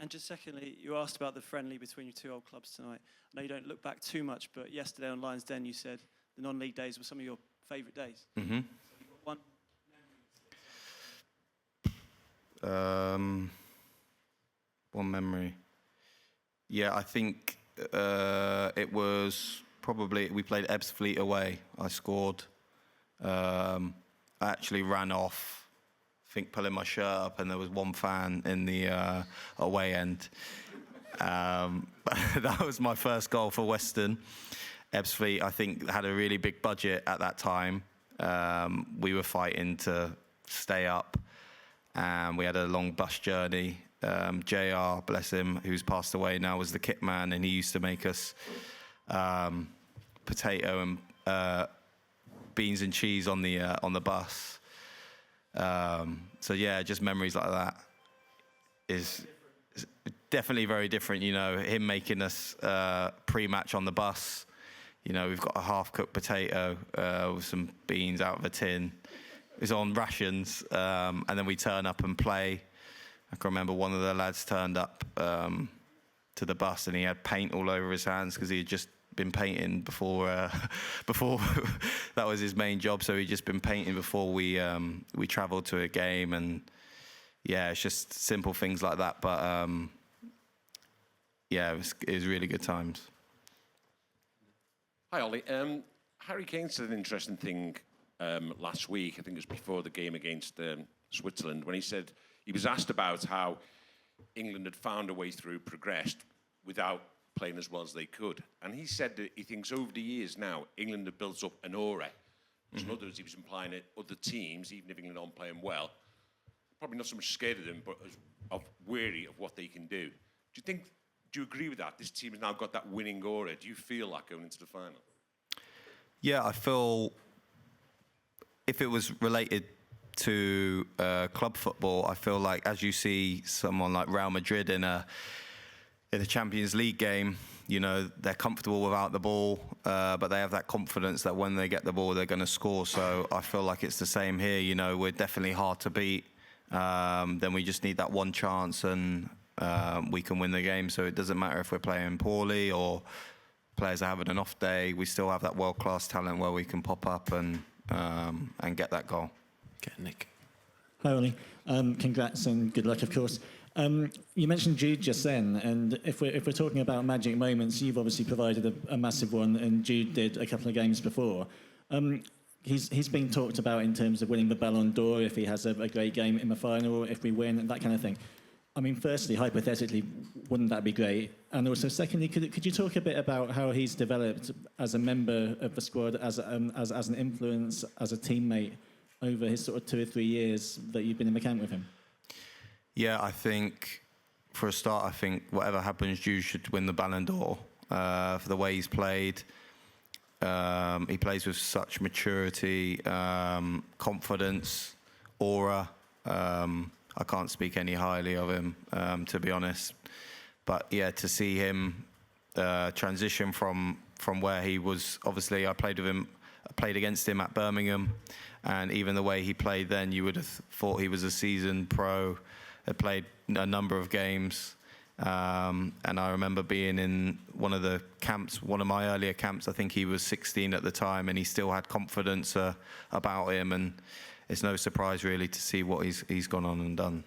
And just secondly, you asked about the friendly between your two old clubs tonight. I know you don't look back too much, but yesterday on Lions Den you said the non-league days were some of your favourite days. Mm-hmm. One memory. Yeah, I think it was probably, we played Ebbsfleet away. I scored. I actually ran off, I think pulling my shirt up, and there was one fan in the away end. That was my first goal for Western. Ebbsfleet, I think, had a really big budget at that time. We were fighting to stay up, and we had a long bus journey. JR, bless him, who's passed away now, was the kit man, and he used to make us potato and beans and cheese on the bus. So yeah, just memories like that is definitely very different. You know, him making us pre-match on the bus. You know, we've got a half-cooked potato with some beans out of a tin. It was on rations, and then we turn up and play. I can remember one of the lads turned up to the bus and he had paint all over his hands because he had just been painting before that was his main job. So he'd just been painting before we travelled to a game, and yeah, it's just simple things like that. But yeah, it was really good times. Hi, Ollie. Harry Kane said an interesting thing last week. I think it was before the game against Switzerland, when he said he was asked about how England had found a way through, progressed without playing as well as they could. And he said that he thinks over the years now, England have built up an aura. Which in others, he was implying that other teams, even if England aren't playing well, probably not so much scared of them, but wary of what they can do. Do you agree with that? This team has now got that winning aura. Do you feel like going into the final? Yeah, I feel if it was related to club football, I feel like as you see someone like Real Madrid in a Champions League game, you know, they're comfortable without the ball, but they have that confidence that when they get the ball, they're going to score. So I feel like it's the same here. You know, we're definitely hard to beat. Then we just need that one chance, and we can win the game. So it doesn't matter if we're playing poorly or players are having an off day. We still have that world-class talent where we can pop up and get that goal. Okay, Nick. Hi, Ollie. Congrats and good luck, of course. You mentioned Jude just then, and if we're talking about magic moments, you've obviously provided a massive one, and Jude did a couple of games before. He's been talked about in terms of winning the Ballon d'Or if he has a great game in the final, if we win, that kind of thing. I mean, firstly, hypothetically, wouldn't that be great? And also, secondly, could you talk a bit about how he's developed as a member of the squad, as an influence, as a teammate over his sort of 2 or 3 years that you've been in the camp with him? Yeah, I think, for a start, I think whatever happens, Jude should win the Ballon d'Or for the way he's played. He plays with such maturity, confidence, aura. I can't speak any highly of him, to be honest. But yeah, to see him transition from where he was, obviously I played against him at Birmingham, and even the way he played then, you would have thought he was a seasoned pro, had played a number of games. And I remember being in one of the camps, one of my earlier camps, I think he was 16 at the time, and he still had confidence about him, and it's no surprise really to see what he's gone on and done.